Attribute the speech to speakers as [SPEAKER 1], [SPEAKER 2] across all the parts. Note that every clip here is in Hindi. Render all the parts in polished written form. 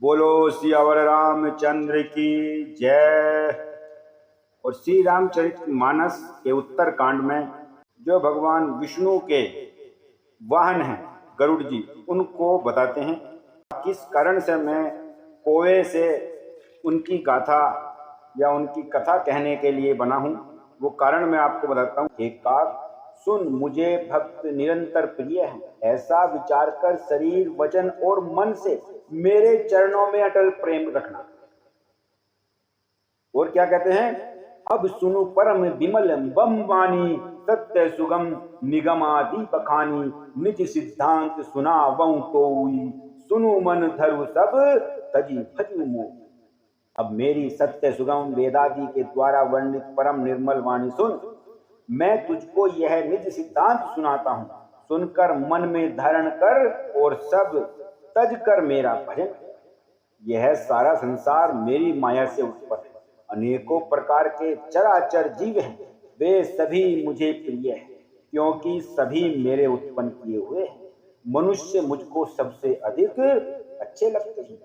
[SPEAKER 1] बोलो सियावर रामचंद्र की जय। और श्री रामचरितमानस के उत्तर कांड में जो भगवान विष्णु के वाहन हैं गरुड़ जी, उनको बताते हैं किस कारण से मैं कोए से उनकी गाथा या उनकी कथा कहने के लिए बना हूँ। वो कारण मैं आपको बताता हूँ। एक काक सुन, मुझे भक्त निरंतर प्रिय है, ऐसा विचार कर शरीर वचन और मन से मेरे चरणों में अटल प्रेम रखना। और क्या कहते हैं, अब सुनु परम विमल बम वाणी, सत्य सुगम निगमादि बखानी, निज सिद्धांत सुनावऊं कोई, सुनु मन धरु सब तजी भजु मोह। अब मेरी सत्य सुगम वेदादि के द्वारा वर्णित परम निर्मल वाणी सुन। मैं तुझको यह निज सिद्धांत सुनाता हूँ, सुनकर मन में धारण कर और सब तज कर मेरा भजन। यह सारा संसार मेरी माया से उत्पन्न है, अनेकों प्रकार के चराचर जीव हैं, वे सभी मुझे प्रिय हैं, क्योंकि सभी मेरे उत्पन्न किए हुए हैं। मनुष्य मुझको सबसे अधिक अच्छे लगते हैं।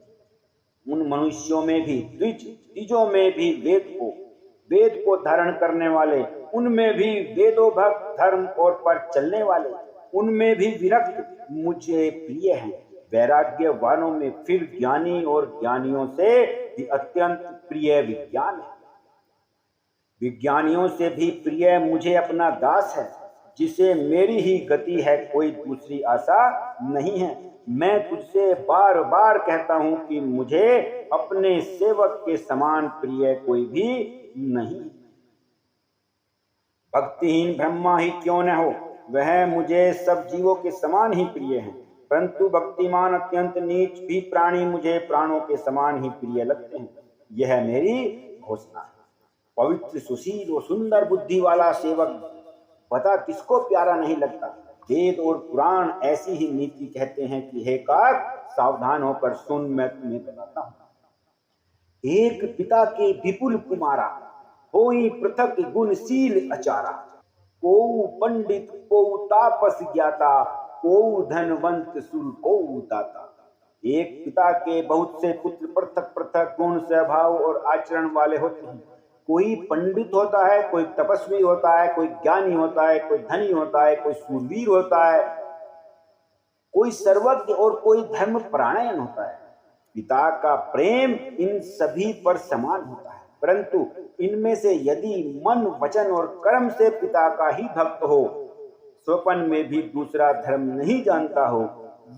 [SPEAKER 1] उन मनुष्यों में भी द्विजों में भी वेद को धारण करने वाले, उनमें भी वेदो भक्त धर्म और पर चलने वाले, उनमें भी विरक्त मुझे प्रिय हैं। वैराग्यवानों में फिर ज्ञानी और ज्ञानियों से भी अत्यंत प्रिय विज्ञान है। विज्ञानियों से भी प्रिय मुझे अपना दास है, जिसे मेरी ही गति है, कोई दूसरी आशा नहीं है। मैं तुझसे बार बार कहता हूं कि मुझे अपने सेवक के समान प्रिय कोई भी नहीं। भक्तिहीन ब्रह्मा ही क्यों न हो, वह मुझे सब जीवों के समान ही प्रिय है, परंतु भक्तिमान अत्यंत नीच भी प्राणी मुझे प्राणों के समान ही प्रिय लगते हैं। यह मेरी घोषणा है। पवित्र सुशील और सुंदर बुद्धि वाला सेवक पता किसको प्यारा नहीं लगता। वेद और पुराण ऐसी ही नीति कहते हैं कि हे काक, सावधान होकर सुन, मैं तुम्हें बताता हूं। एक पिता के विपुल कुमारा, होई पृथक गुणशील अचारा, को पंडित को तापस ज्ञाता, को धनवंत सुर को दाता। एक पिता के बहुत से पुत्र पृथक पृथक गुण स्वभाव और आचरण वाले होते हैं। कोई पंडित होता है, कोई तपस्वी होता है, कोई ज्ञानी होता है, कोई धनी होता है, कोई शूरवीर होता है, कोई सर्वज्ञ और कोई धर्म परायण होता है। पिता का प्रेम इन सभी पर समान होता है, परंतु इनमें से यदि मन वचन और कर्म से पिता का ही भक्त हो, स्वपन में भी दूसरा धर्म नहीं जानता हो,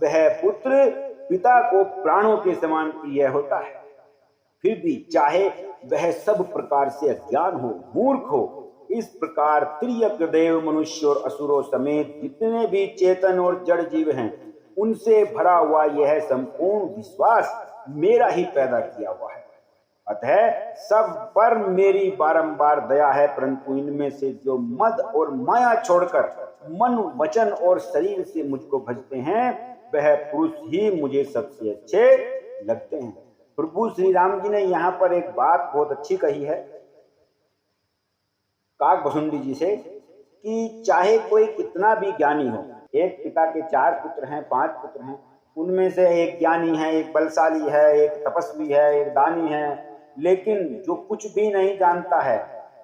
[SPEAKER 1] वह पुत्र पिता को प्राणों के समान प्रिय होता है। फिर भी चाहे वह सब प्रकार से अज्ञान हो, मूर्ख हो। इस प्रकार त्रियक देव मनुष्य और असुरों समेत जितने भी चेतन और जड़ जीव हैं, उनसे भरा हुआ यह संपूर्ण विश्वास मेरा ही पैदा किया हुआ है। अतः सब पर मेरी बारंबार दया है, परंतु इनमें से जो मद और माया छोड़कर मन वचन और शरीर से मुझको भजते हैं, वह पुरुष ही मुझे सबसे अच्छे लगते हैं। प्रभु श्री राम जी ने यहाँ पर एक बात बहुत अच्छी कही है काक भसुंडी जी से, कि चाहे कोई कितना भी ज्ञानी हो, एक पिता के 4 पुत्र हैं, 5 पुत्र हैं, उनमें से एक ज्ञानी है, एक बलशाली है, एक तपस्वी है, एक दानी है, लेकिन जो कुछ भी नहीं जानता है,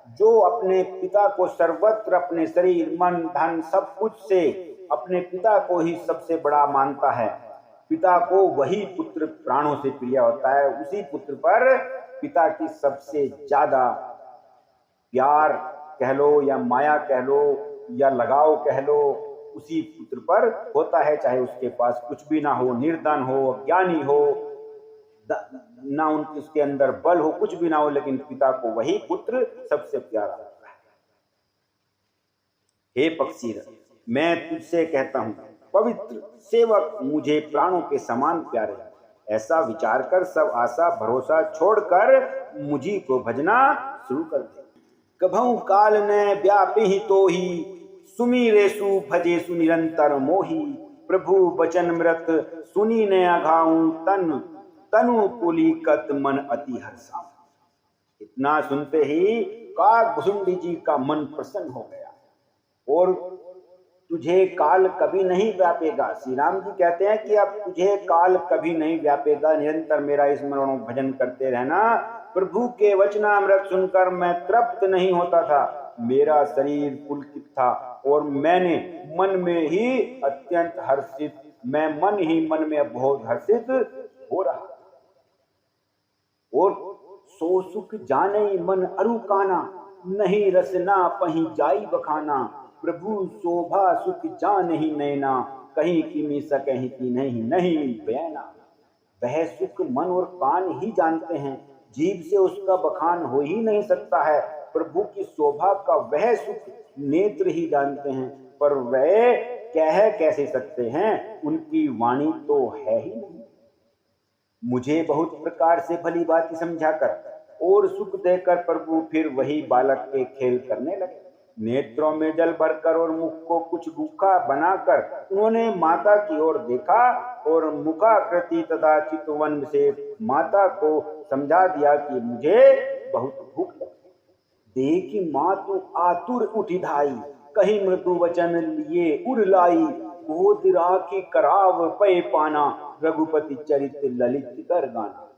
[SPEAKER 1] जो अपने पिता को सर्वत्र अपने शरीर मन धन सब कुछ से अपने पिता को ही सबसे बड़ा मानता है, पिता को वही पुत्र प्राणों से प्रिय होता है। उसी पुत्र पर पिता की सबसे ज्यादा प्यार कह लो या माया कह लो या लगाव कह लो, उसी पुत्र पर होता है। चाहे उसके पास कुछ भी ना हो, निर्धन हो, अज्ञानी हो, ना उसके अंदर बल हो, कुछ भी ना हो, लेकिन पिता को वही पुत्र सबसे प्यारा होता है। हे पक्षी, मैं तुझसे कहता हूं, पवित्र सेवक मुझे प्राणों के समान प्यारे हैं। ऐसा विचार कर सब आशा भरोसा छोड़कर मुझी को भजना शुरू कर दे। कभऊ काल ने व्यापी तो ही, सुमीरेसु भजेसु निरंतर मोही, प्रभु वचन मृत सुनी ने अघाऊं, तनु पुलिकत मन अति हर्षा। इतना सुनते ही काक भुसुंडी जी का मन प्रसन्न हो गया और तुझे काल कभी नहीं व्यापेगा। श्री राम जी कहते हैं कि अब तुझे काल कभी नहीं व्यापेगा, निरंतर मेरा स्मरण भजन करते रहना। प्रभु के वचनामृत सुनकर मैं तृप्त नहीं होता था, मेरा शरीर पुलकित था और मैंने मन में ही अत्यंत हर्षित, मैं मन ही मन में बहुत हर्षित हो रहा। और सो सुख जाने मन अरुकाना, नहीं रसना पही जाई बखाना। प्रभु शोभा सुख जान ही नैना, कहीं की सकहीं की नहीं नहीं बयाना। वह सुख मन और कान ही जानते हैं, जीभ से उसका बखान हो ही नहीं सकता है। प्रभु की शोभा का वह सुख नेत्र ही जानते हैं, पर वह कह कैसे सकते हैं, उनकी वाणी तो है ही नहीं। मुझे बहुत प्रकार से भली बात समझाकर और सुख देकर प्रभु फिर वही बालक के खेल करने लगे। नेत्रों में जल भरकर और मुख को कुछ भूखा बनाकर उन्होंने माता की ओर देखा और मुखाकृति तथा चितवन से माता को समझा दिया कि मुझे बहुत भूख लगी। देखी माँ तो आतुर उठी धाई, कहीं मृदु वचन लिए उड़ लाई। गोद राखी कराव पे पाना, रघुपति चरित ललित कर गाना।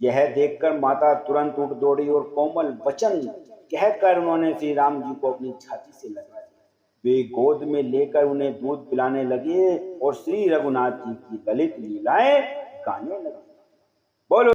[SPEAKER 1] यह देखकर माता तुरंत उठ दौड़ी और कोमल वचन कहकर उन्होंने श्री राम जी को अपनी छाती से लगा दिया। वे गोद में लेकर उन्हें दूध पिलाने लगे और श्री रघुनाथ जी की ललित लीलाएं गाने लगे।